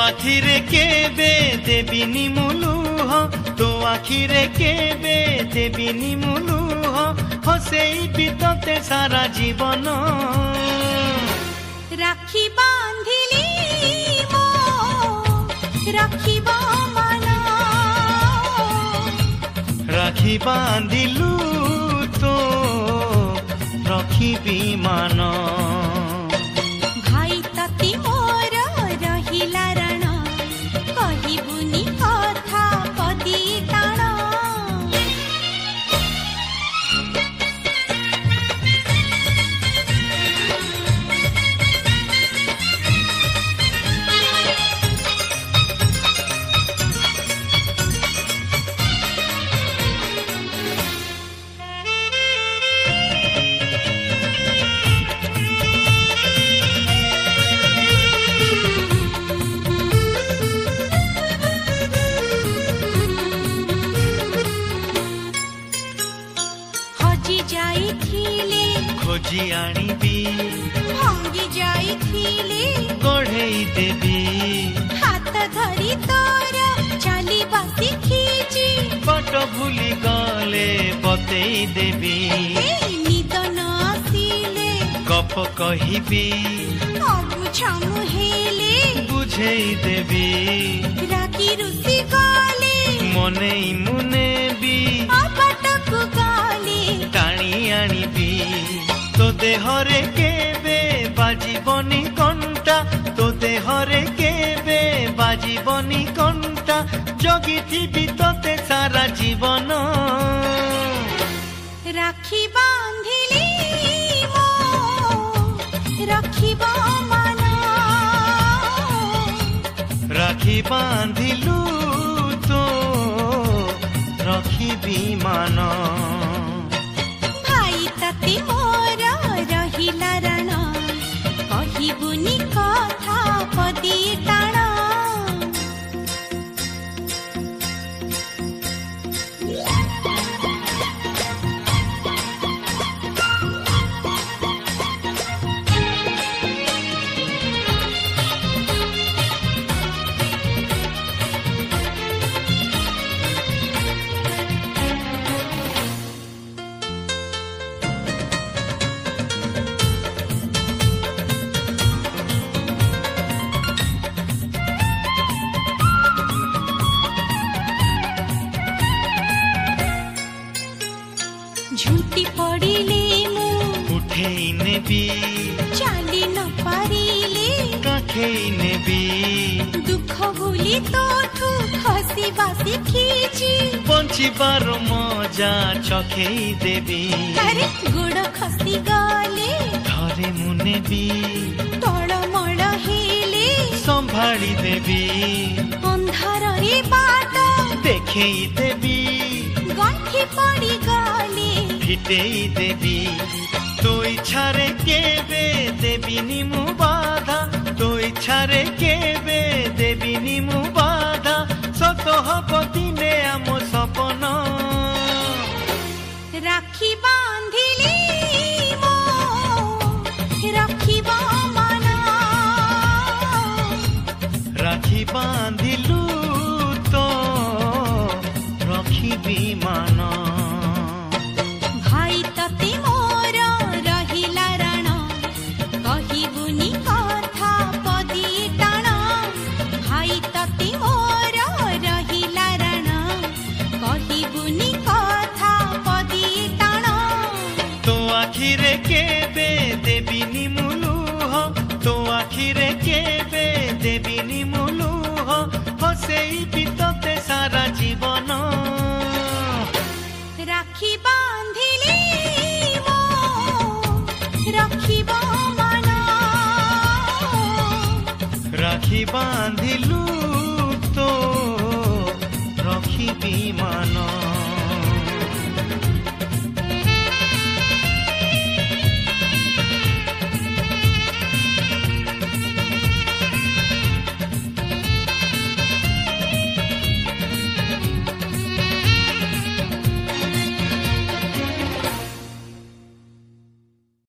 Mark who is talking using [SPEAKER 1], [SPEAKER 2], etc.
[SPEAKER 1] आखिरे केबे देबिनी मुलुह तो आखिरे केबे देबिनी मुलुह हसेई बितते सारा जीवन
[SPEAKER 2] राखी बांधिली मो राखिब मन
[SPEAKER 1] राखी बांधिलु तो रखिबी मान
[SPEAKER 2] भाई तती मोर रहिला रण कहिबुनी कथा पदी टाण
[SPEAKER 1] खोजी आनिबी
[SPEAKER 2] भांगी जाइथिले
[SPEAKER 1] गढ़ेई देबी
[SPEAKER 2] हाथ धरी तोर चलिबा शिखिची
[SPEAKER 1] बट भूली गले बतेई देबी
[SPEAKER 2] निद न आसिले
[SPEAKER 1] गप कहिबी
[SPEAKER 2] अबुझ मुहेले
[SPEAKER 1] बुझेई देबी
[SPEAKER 2] रागी रुसी गले
[SPEAKER 1] मनेई मुनेबी
[SPEAKER 2] अपटकु गले
[SPEAKER 1] टाणी आनिबी तो देहरे केबे बाजीबनी कंटा तो देहरे केबे बाजीबनी कंटा जगिथिबी तोते सारा जीवन
[SPEAKER 2] राखी बांधिली मो राखिब मन
[SPEAKER 1] राखी बांधिलु तो रखिबी मान
[SPEAKER 2] भाई तती मोर रहिला रण कहिबुनी कथा पदी टाण झूठी पड़िले मु
[SPEAKER 1] उठेई नेबी
[SPEAKER 2] चाली न पारिले
[SPEAKER 1] काखेई नेबी
[SPEAKER 2] दुख भूली तोठू हसिबा शिखिची
[SPEAKER 1] बंचिबार मजा चखेई देबी
[SPEAKER 2] अरे गोड़ खसी गले
[SPEAKER 1] धरे मु नेबी
[SPEAKER 2] तळमळ हेले
[SPEAKER 1] संभाली देबी
[SPEAKER 2] अंधार रे बाट
[SPEAKER 1] देखेई देबी
[SPEAKER 2] गंठी पड़ी गले
[SPEAKER 1] फिटेई देबी तो इच्छारे केबे देबिनी मु बाधा तो इच्छारे केबे देबिनी मु बाधा सत हब दिने आम सपन
[SPEAKER 2] राखी बांधिली मो राखिब मन
[SPEAKER 1] राखी बांधिलु तो रखिबी मान
[SPEAKER 2] भाई तती मोर रहिला रण कहिबुनी कथा पदी टाण भाई तती मोर रहिला रण कहिबुनी कथा
[SPEAKER 1] ଆଖିରେ କେବେ ଦେବିନି ମୁଁ ଲୁହ ତୋ ଆଖିରେ କେବେ ଦେବିନି ମୁଁ ଲୁହ ହସେଇବି ତତେ ସାରା ଜୀବନ
[SPEAKER 2] ରାକ୍ଷୀ ବାନ୍ଧିଲି ମୋ ରଖିବ ମନ
[SPEAKER 1] ରାକ୍ଷୀ ବାନ୍ଧିଲୁ ତୋ ରଖିବି ମାନ